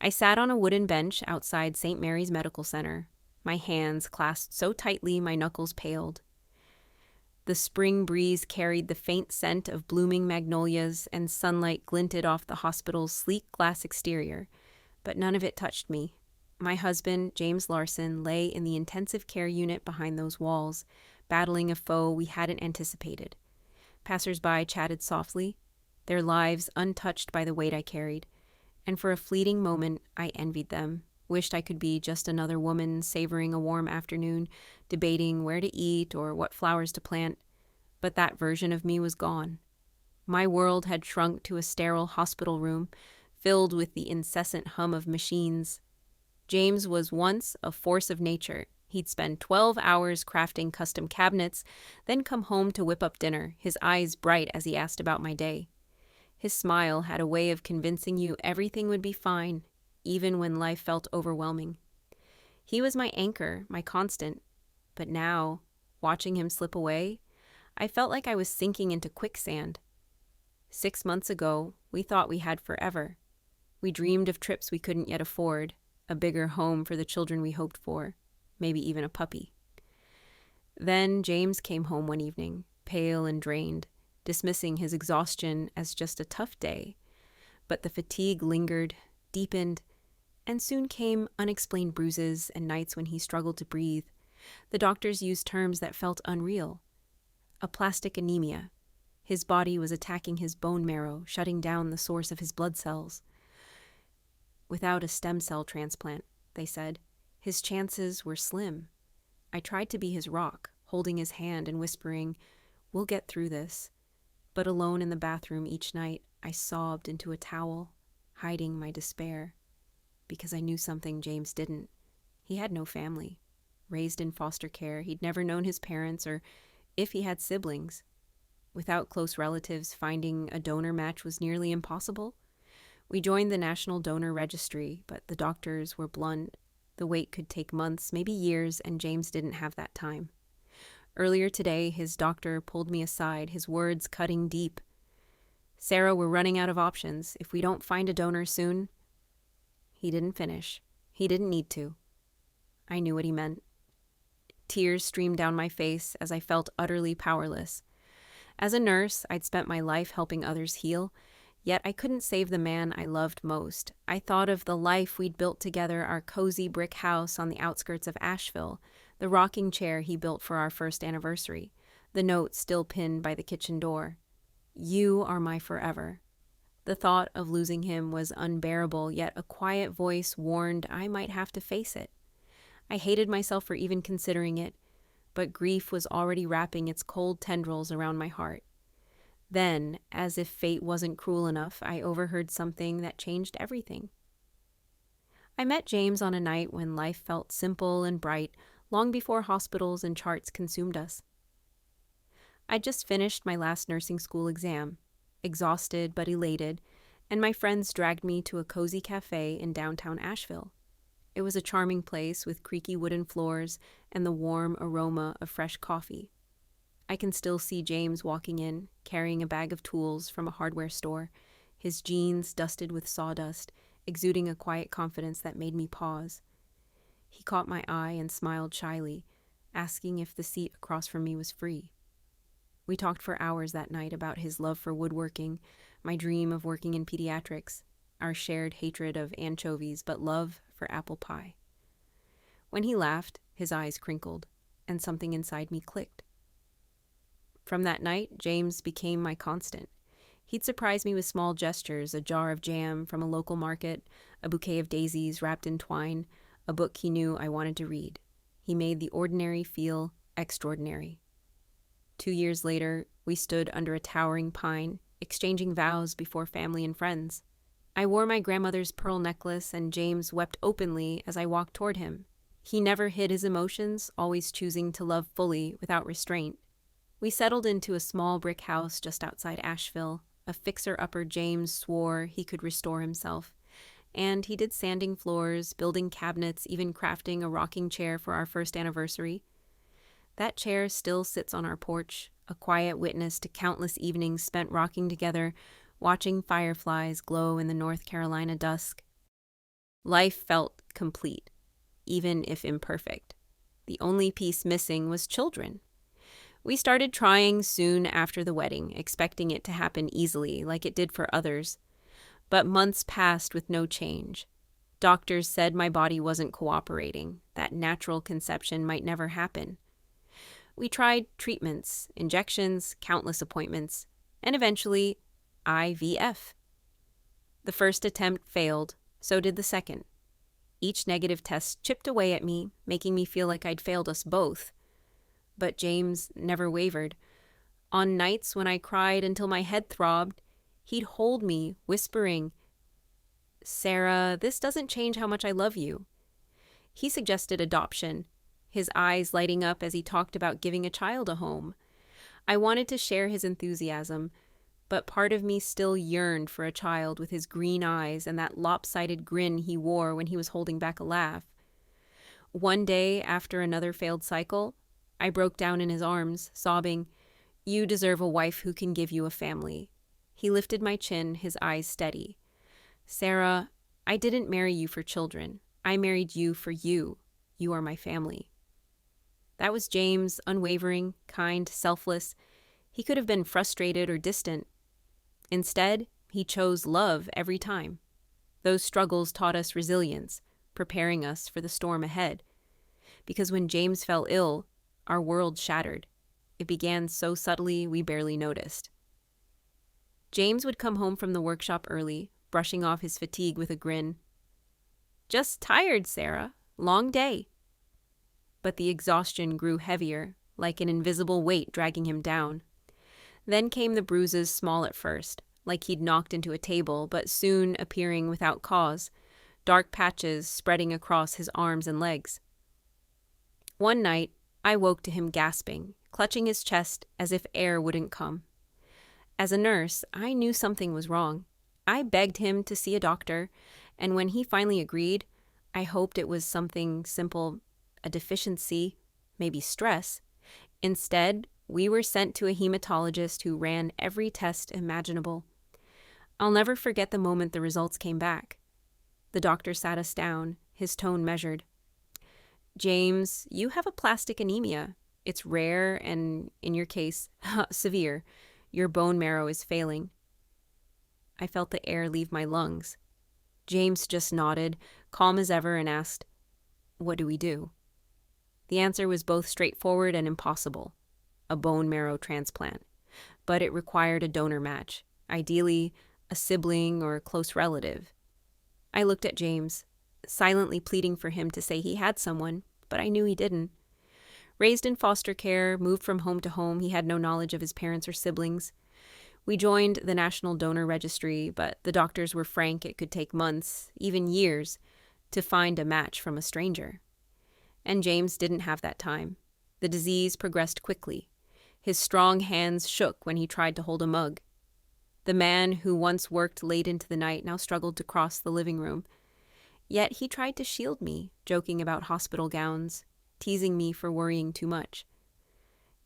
I sat on a wooden bench outside St. Mary's Medical Center, my hands clasped so tightly my knuckles paled. The spring breeze carried the faint scent of blooming magnolias, and sunlight glinted off the hospital's sleek glass exterior, but none of it touched me. My husband, James Larson, lay in the intensive care unit behind those walls, battling a foe we hadn't anticipated. Passers-by chatted softly, their lives untouched by the weight I carried, and for a fleeting moment I envied them, wished I could be just another woman savoring a warm afternoon, debating where to eat or what flowers to plant, but that version of me was gone. My world had shrunk to a sterile hospital room, filled with the incessant hum of machines. James was once a force of nature. He'd spend 12 hours crafting custom cabinets, then come home to whip up dinner, his eyes bright as he asked about my day. His smile had a way of convincing you everything would be fine, even when life felt overwhelming. He was my anchor, my constant. But now, watching him slip away, I felt like I was sinking into quicksand. 6 months ago, we thought we had forever. We dreamed of trips we couldn't yet afford, a bigger home for the children we hoped for, maybe even a puppy. Then James came home one evening, pale and drained, dismissing his exhaustion as just a tough day. But the fatigue lingered, deepened, and soon came unexplained bruises and nights when he struggled to breathe. The doctors used terms that felt unreal. Aplastic anemia. His body was attacking his bone marrow, shutting down the source of his blood cells. Without a stem cell transplant, they said, his chances were slim. I tried to be his rock, holding his hand and whispering, "We'll get through this." But alone in the bathroom each night, I sobbed into a towel, hiding my despair. Because I knew something James didn't. He had no family. Raised in foster care, he'd never known his parents or if he had siblings. Without close relatives, finding a donor match was nearly impossible. We joined the National Donor Registry, but the doctors were blunt. The wait could take months, maybe years, and James didn't have that time. Earlier today, his doctor pulled me aside, his words cutting deep. "Sarah, we're running out of options. If we don't find a donor soon..." He didn't finish. He didn't need to. I knew what he meant. Tears streamed down my face as I felt utterly powerless. As a nurse, I'd spent my life helping others heal, yet I couldn't save the man I loved most. I thought of the life we'd built together, our cozy brick house on the outskirts of Asheville, the rocking chair he built for our first anniversary, the note still pinned by the kitchen door. "You are my forever." The thought of losing him was unbearable, yet a quiet voice warned I might have to face it. I hated myself for even considering it, but grief was already wrapping its cold tendrils around my heart. Then, as if fate wasn't cruel enough, I overheard something that changed everything. I met James on a night when life felt simple and bright, long before hospitals and charts consumed us. I'd just finished my last nursing school exam, exhausted but elated, and my friends dragged me to a cozy cafe in downtown Asheville. It was a charming place with creaky wooden floors and the warm aroma of fresh coffee. I can still see James walking in, carrying a bag of tools from a hardware store, his jeans dusted with sawdust, exuding a quiet confidence that made me pause. He caught my eye and smiled shyly, asking if the seat across from me was free. We talked for hours that night about his love for woodworking, my dream of working in pediatrics, our shared hatred of anchovies, but love for apple pie. When he laughed, his eyes crinkled, and something inside me clicked. From that night, James became my constant. He'd surprise me with small gestures, a jar of jam from a local market, a bouquet of daisies wrapped in twine, a book he knew I wanted to read. He made the ordinary feel extraordinary. 2 years later, we stood under a towering pine, exchanging vows before family and friends. I wore my grandmother's pearl necklace, and James wept openly as I walked toward him. He never hid his emotions, always choosing to love fully without restraint. We settled into a small brick house just outside Asheville. A fixer-upper James swore he could restore himself. And he did sanding floors, building cabinets, even crafting a rocking chair for our first anniversary. That chair still sits on our porch, a quiet witness to countless evenings spent rocking together, watching fireflies glow in the North Carolina dusk. Life felt complete, even if imperfect. The only piece missing was children. We started trying soon after the wedding, expecting it to happen easily, like it did for others. But months passed with no change. Doctors said my body wasn't cooperating, that natural conception might never happen. We tried treatments, injections, countless appointments, and eventually IVF. The first attempt failed, so did the second. Each negative test chipped away at me, making me feel like I'd failed us both. But James never wavered. On nights when I cried until my head throbbed, he'd hold me, whispering, "Sarah, this doesn't change how much I love you." He suggested adoption, his eyes lighting up as he talked about giving a child a home. I wanted to share his enthusiasm, but part of me still yearned for a child with his green eyes and that lopsided grin he wore when he was holding back a laugh. One day, after another failed cycle, I broke down in his arms, sobbing, "You deserve a wife who can give you a family." He lifted my chin, his eyes steady. "Sarah, I didn't marry you for children. I married you for you. You are my family." That was James, unwavering, kind, selfless. He could have been frustrated or distant. Instead, he chose love every time. Those struggles taught us resilience, preparing us for the storm ahead. Because when James fell ill, our world shattered. It began so subtly we barely noticed. James would come home from the workshop early, brushing off his fatigue with a grin. "Just tired, Sarah. Long day." But the exhaustion grew heavier, like an invisible weight dragging him down. Then came the bruises, small at first, like he'd knocked into a table, but soon appearing without cause, dark patches spreading across his arms and legs. One night, I woke to him gasping, clutching his chest as if air wouldn't come. As a nurse, I knew something was wrong. I begged him to see a doctor, and when he finally agreed, I hoped it was something simple, a deficiency, maybe stress. Instead, we were sent to a hematologist who ran every test imaginable. I'll never forget the moment the results came back. The doctor sat us down, his tone measured. "James, you have aplastic anemia. It's rare and, in your case, severe. Your bone marrow is failing." I felt the air leave my lungs. James just nodded, calm as ever, and asked, "What do we do?" The answer was both straightforward and impossible: a bone marrow transplant. But it required a donor match, ideally a sibling or a close relative. I looked at James, silently pleading for him to say he had someone, but I knew he didn't. Raised in foster care, moved from home to home, he had no knowledge of his parents or siblings. We joined the National Donor Registry, but the doctors were frank it could take months, even years, to find a match from a stranger. And James didn't have that time. The disease progressed quickly. His strong hands shook when he tried to hold a mug. The man who once worked late into the night now struggled to cross the living room. Yet he tried to shield me, joking about hospital gowns, teasing me for worrying too much.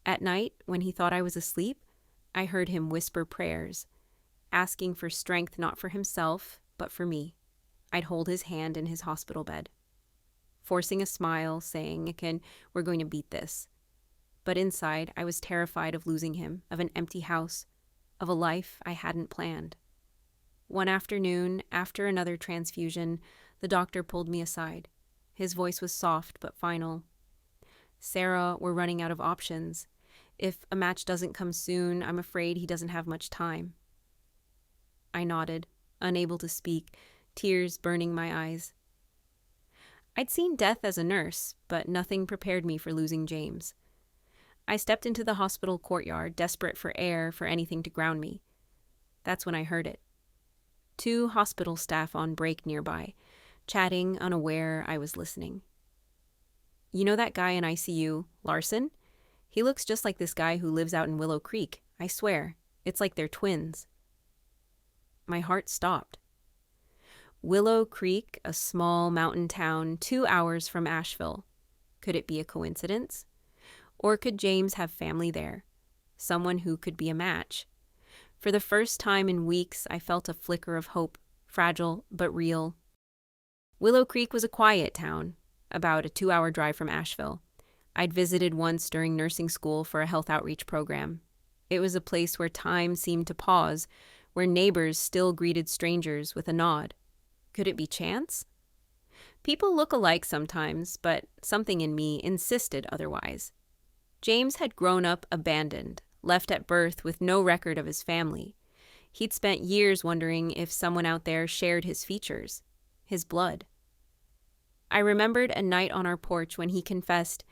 At night, when he thought I was asleep, I heard him whisper prayers, asking for strength not for himself, but for me. I'd hold his hand in his hospital bed, forcing a smile, saying, "Again, we're going to beat this." But inside, I was terrified of losing him, of an empty house, of a life I hadn't planned. One afternoon, after another transfusion, the doctor pulled me aside. His voice was soft but final. "Sarah, we're running out of options. If a match doesn't come soon, I'm afraid he doesn't have much time." I nodded, unable to speak, tears burning my eyes. I'd seen death as a nurse, but nothing prepared me for losing James. I stepped into the hospital courtyard, desperate for air, for anything to ground me. That's when I heard it. 2 hospital staff on break nearby, chatting, unaware I was listening. "You know that guy in ICU, Larson? He looks just like this guy who lives out in Willow Creek. I swear, it's like they're twins." My heart stopped. Willow Creek, a small mountain town 2 hours from Asheville. Could it be a coincidence? Or could James have family there? Someone who could be a match? For the first time in weeks, I felt a flicker of hope, fragile but real. Willow Creek was a quiet town, about a 2-hour drive from Asheville. I'd visited once during nursing school for a health outreach program. It was a place where time seemed to pause, where neighbors still greeted strangers with a nod. Could it be chance? People look alike sometimes, but something in me insisted otherwise. James had grown up abandoned, left at birth with no record of his family. He'd spent years wondering if someone out there shared his features, his blood. I remembered a night on our porch when he confessed,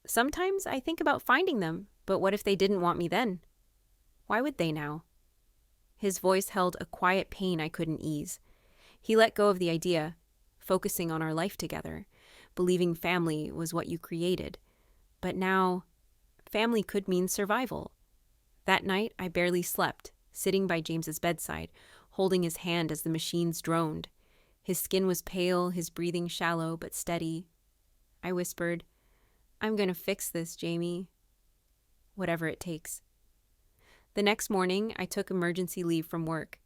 "Sometimes I think about finding them, but what if they didn't want me then? Why would they now?" His voice held a quiet pain I couldn't ease. He let go of the idea, focusing on our life together, believing family was what you created. But now, family could mean survival. That night, I barely slept, sitting by James's bedside, holding his hand as the machines droned. His skin was pale, his breathing shallow but steady. I whispered, "I'm gonna fix this, Jamie. Whatever it takes." The next morning, I took emergency leave from work.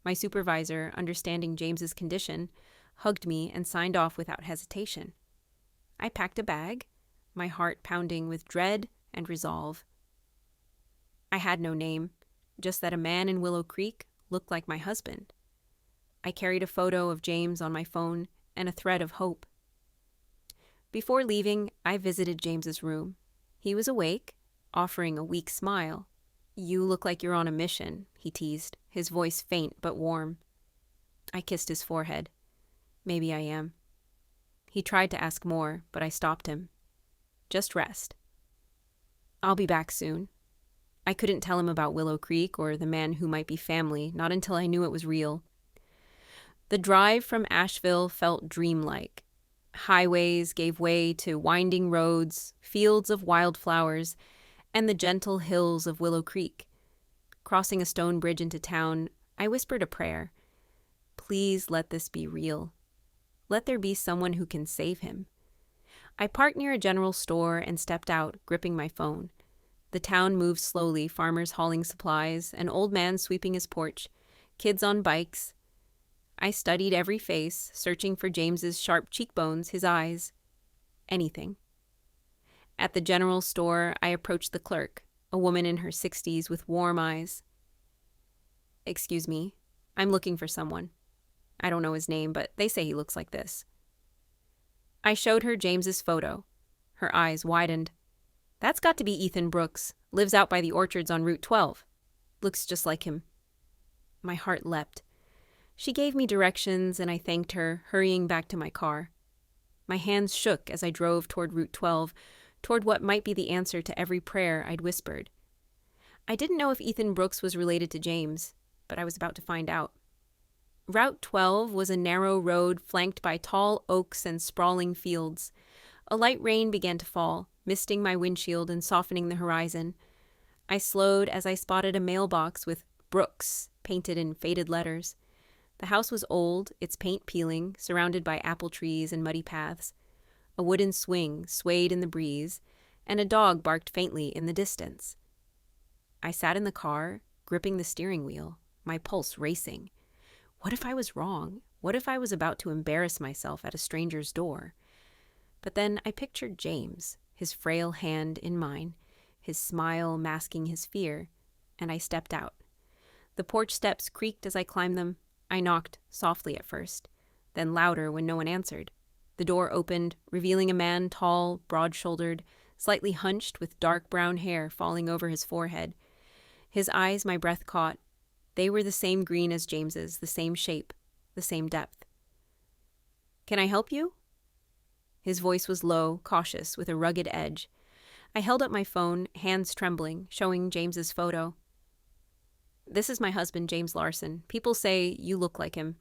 My supervisor, understanding James's condition, hugged me and signed off without hesitation. I packed a bag, my heart pounding with dread and resolve. I had no name, just that a man in Willow Creek looked like my husband. I carried a photo of James on my phone and a thread of hope. Before leaving, I visited James's room. He was awake, offering a weak smile. "You look like you're on a mission," he teased, his voice faint but warm. I kissed his forehead. "Maybe I am." He tried to ask more, but I stopped him. "Just rest. I'll be back soon." I couldn't tell him about Willow Creek or the man who might be family, not until I knew it was real. The drive from Asheville felt dreamlike. Highways gave way to winding roads, fields of wildflowers, and the gentle hills of Willow Creek. Crossing a stone bridge into town, I whispered a prayer. "Please let this be real. Let there be someone who can save him." I parked near a general store and stepped out, gripping my phone. The town moved slowly, farmers hauling supplies, an old man sweeping his porch, kids on bikes. I studied every face, searching for James's sharp cheekbones, his eyes. Anything. At the general store, I approached the clerk, a woman in her 60s with warm eyes. "Excuse me, I'm looking for someone. I don't know his name, but they say he looks like this." I showed her James's photo. Her eyes widened. "That's got to be Ethan Brooks. Lives out by the orchards on Route 12. Looks just like him." My heart leapt. She gave me directions, and I thanked her, hurrying back to my car. My hands shook as I drove toward Route 12, toward what might be the answer to every prayer I'd whispered. I didn't know if Ethan Brooks was related to James, but I was about to find out. Route 12 was a narrow road flanked by tall oaks and sprawling fields. A light rain began to fall, misting my windshield and softening the horizon. I slowed as I spotted a mailbox with "Brooks" painted in faded letters. The house was old, its paint peeling, surrounded by apple trees and muddy paths. A wooden swing swayed in the breeze, and a dog barked faintly in the distance. I sat in the car, gripping the steering wheel, my pulse racing. What if I was wrong? What if I was about to embarrass myself at a stranger's door? But then I pictured James, his frail hand in mine, his smile masking his fear, and I stepped out. The porch steps creaked as I climbed them. I knocked, softly at first, then louder when no one answered. The door opened, revealing a man tall, broad-shouldered, slightly hunched with dark brown hair falling over his forehead. His eyes my breath caught. They were the same green as James's, the same shape, the same depth. "Can I help you?" His voice was low, cautious, with a rugged edge. I held up my phone, hands trembling, showing James's photo. "This is my husband, James Larson. People say you look like him."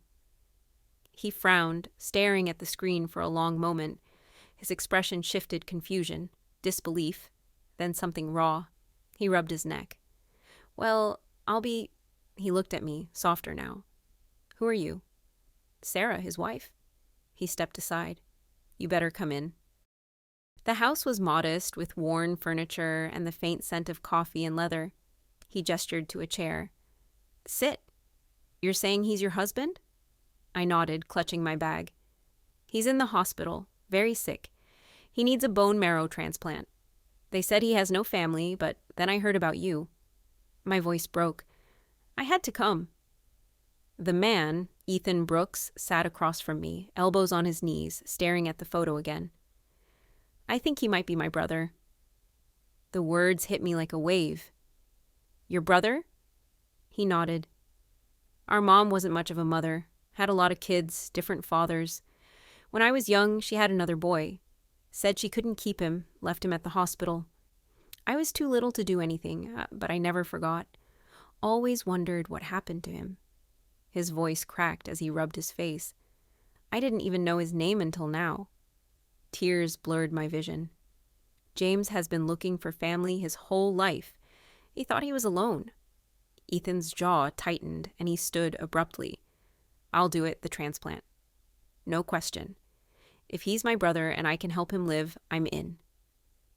He frowned, staring at the screen for a long moment. His expression shifted confusion, disbelief, then something raw. He rubbed his neck. "Well, He looked at me, softer now. "Who are you?" "Sarah, his wife." He stepped aside. "You better come in." The house was modest, with worn furniture and the faint scent of coffee and leather. He gestured to a chair. "Sit. You're saying he's your husband?" I nodded, clutching my bag. He's in the hospital, very sick. He needs a bone marrow transplant. They said he has no family, but then I heard about you." My voice broke. I had to come. The man, Ethan Brooks, sat across from me, elbows on his knees, staring at the photo again. "I think he might be my brother." The words hit me like a wave. "Your brother?" He nodded. "Our mom wasn't much of a mother, had a lot of kids, different fathers. When I was young, she had another boy. Said she couldn't keep him, left him at the hospital. I was too little to do anything, but I never forgot. Always wondered what happened to him." His voice cracked as he rubbed his face. "I didn't even know his name until now." Tears blurred my vision. James has been looking for family his whole life. He thought he was alone. Ethan's jaw tightened, and he stood abruptly. "I'll do it, the transplant. No question. If he's my brother and I can help him live, I'm in."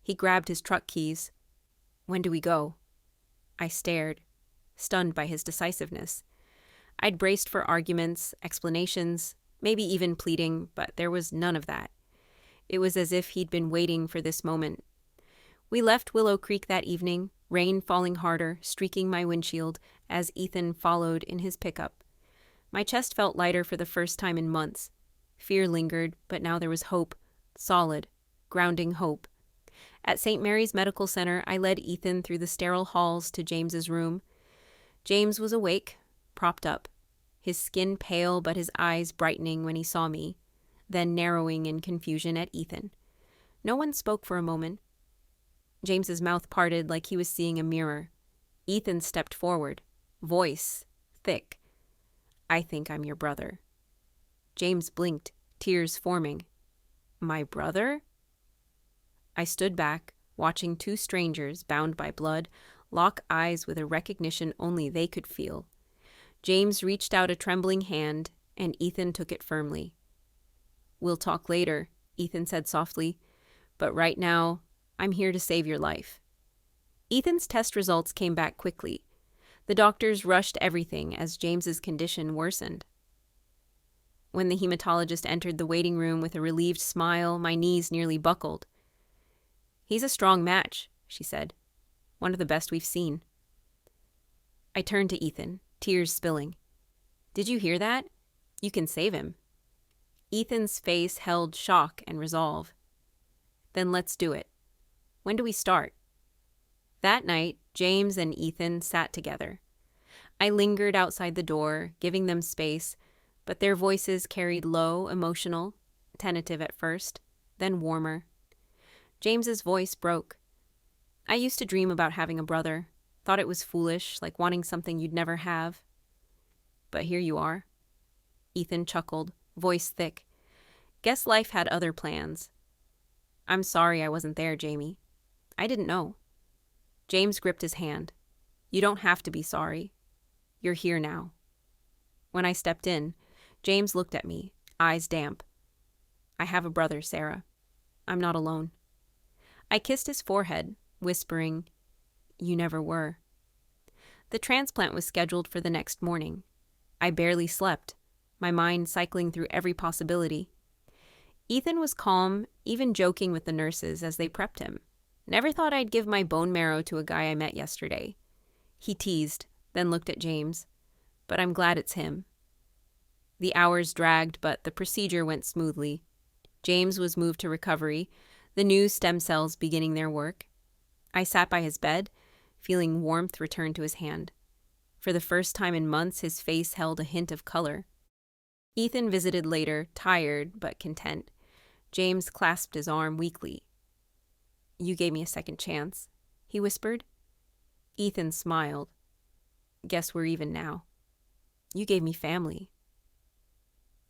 He grabbed his truck keys. "When do we go?" I stared, stunned by his decisiveness. I'd braced for arguments, explanations, maybe even pleading, but there was none of that. It was as if he'd been waiting for this moment. We left Willow Creek that evening, rain falling harder, streaking my windshield, as Ethan followed in his pickup. My chest felt lighter for the first time in months. Fear lingered, but now there was hope. Solid, grounding hope. At St. Mary's Medical Center, I led Ethan through the sterile halls to James's room. James was awake, propped up, his skin pale but his eyes brightening when he saw me, then narrowing in confusion at Ethan. No one spoke for a moment. James's mouth parted like he was seeing a mirror. Ethan stepped forward, voice thick. "I think I'm your brother." James blinked, tears forming. "My brother?" I stood back, watching two strangers, bound by blood, lock eyes with a recognition only they could feel. James reached out a trembling hand, and Ethan took it firmly. "We'll talk later," Ethan said softly, "but right now, I'm here to save your life." Ethan's test results came back quickly. The doctors rushed everything as James's condition worsened. When the hematologist entered the waiting room with a relieved smile, my knees nearly buckled. "He's a strong match," she said. "One of the best we've seen." I turned to Ethan, tears spilling. "Did you hear that? You can save him." Ethan's face held shock and resolve. "Then let's do it. When do we start?" That night, James and Ethan sat together. I lingered outside the door, giving them space, but their voices carried low, emotional, tentative at first, then warmer. James's voice broke. "I used to dream about having a brother. Thought it was foolish, like wanting something you'd never have. But here you are." Ethan chuckled, voice thick. "Guess life had other plans." "I'm sorry I wasn't there, Jamie. I didn't know." James gripped his hand. "You don't have to be sorry. You're here now." When I stepped in, James looked at me, eyes damp. "I have a brother, Sarah. I'm not alone." I kissed his forehead, whispering, "You never were." The transplant was scheduled for the next morning. I barely slept, my mind cycling through every possibility. Ethan was calm, even joking with the nurses as they prepped him. "Never thought I'd give my bone marrow to a guy I met yesterday." He teased, then looked at James. "But I'm glad it's him." The hours dragged, but the procedure went smoothly. James was moved to recovery, the new stem cells beginning their work. I sat by his bed, feeling warmth return to his hand. For the first time in months, his face held a hint of color. Ethan visited later, tired but content. James clasped his arm weakly. "You gave me a second chance," he whispered. Ethan smiled. "Guess we're even now. You gave me family."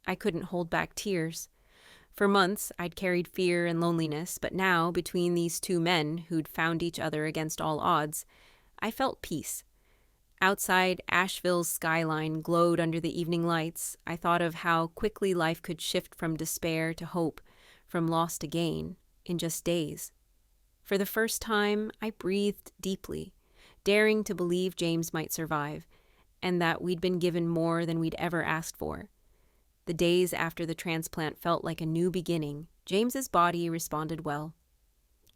I couldn't hold back tears. For months, I'd carried fear and loneliness, but now, between these two men who'd found each other against all odds, I felt peace. Outside, Asheville's skyline glowed under the evening lights. I thought of how quickly life could shift from despair to hope, from loss to gain, in just days. For the first time, I breathed deeply, daring to believe James might survive, and that we'd been given more than we'd ever asked for. The days after the transplant felt like a new beginning. James's body responded well.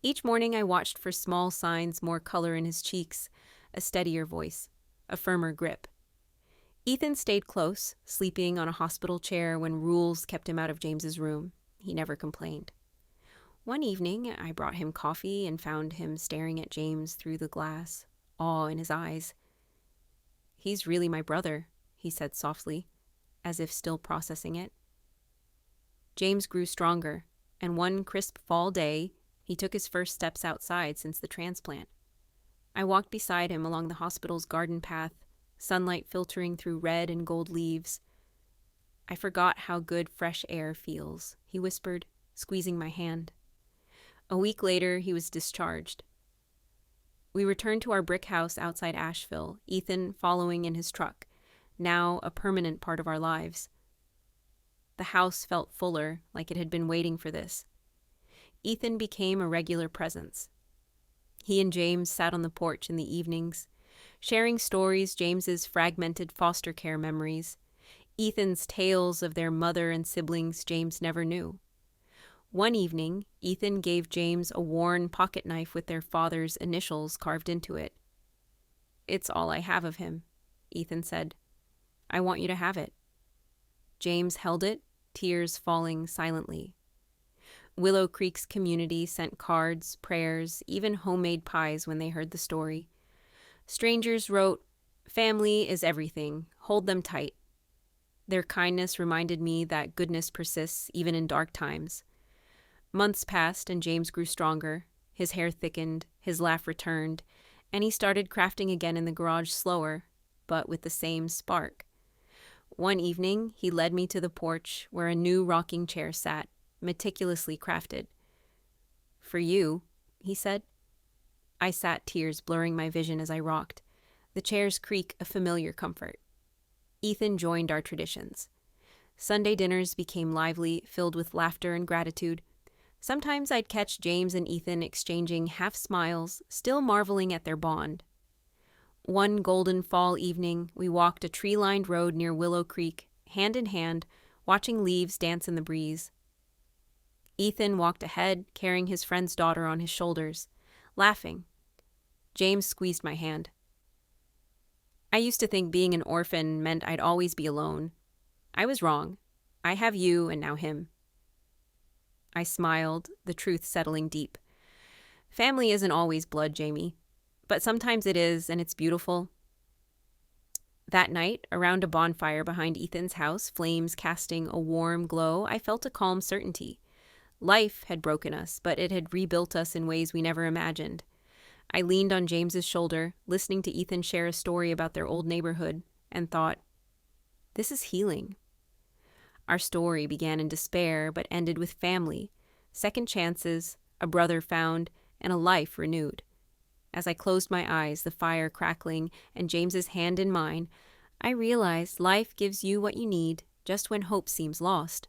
Each morning I watched for small signs, more color in his cheeks, a steadier voice, a firmer grip. Ethan stayed close, sleeping on a hospital chair when rules kept him out of James's room. He never complained. One evening, I brought him coffee and found him staring at James through the glass, awe in his eyes. "He's really my brother," he said softly, as if still processing it. James grew stronger, and one crisp fall day, he took his first steps outside since the transplant. I walked beside him along the hospital's garden path, sunlight filtering through red and gold leaves. "I forgot how good fresh air feels," he whispered, squeezing my hand. A week later, he was discharged. We returned to our brick house outside Asheville, Ethan following in his truck, now a permanent part of our lives. The house felt fuller, like it had been waiting for this. Ethan became a regular presence. He and James sat on the porch in the evenings, sharing stories, James's fragmented foster care memories, Ethan's tales of their mother and siblings James never knew. One evening, Ethan gave James a worn pocket knife with their father's initials carved into it. "It's all I have of him," Ethan said. "I want you to have it." James held it, tears falling silently. Willow Creek's community sent cards, prayers, even homemade pies when they heard the story. Strangers wrote, "Family is everything. Hold them tight." Their kindness reminded me that goodness persists even in dark times. Months passed and James grew stronger. His hair thickened, his laugh returned, and he started crafting again in the garage slower, but with the same spark. One evening, he led me to the porch where a new rocking chair sat, meticulously crafted. "For you," he said. I sat, tears blurring my vision as I rocked, the chair's creak a familiar comfort. Ethan joined our traditions. Sunday dinners became lively, filled with laughter and gratitude. Sometimes I'd catch James and Ethan exchanging half smiles, still marveling at their bond. One golden fall evening, we walked a tree-lined road near Willow Creek, hand in hand, watching leaves dance in the breeze. Ethan walked ahead, carrying his friend's daughter on his shoulders, laughing. James squeezed my hand. I used to think being an orphan meant I'd always be alone. I was wrong. I have you and now him. I smiled, the truth settling deep. Family isn't always blood, Jamie. But sometimes it is, and it's beautiful. That night, around a bonfire behind Ethan's house, flames casting a warm glow, I felt a calm certainty. Life had broken us, but it had rebuilt us in ways we never imagined. I leaned on James's shoulder, listening to Ethan share a story about their old neighborhood, and thought, this is healing. Our story began in despair, but ended with family, second chances, a brother found, and a life renewed. As I closed my eyes, the fire crackling, and James's hand in mine, I realized life gives you what you need just when hope seems lost.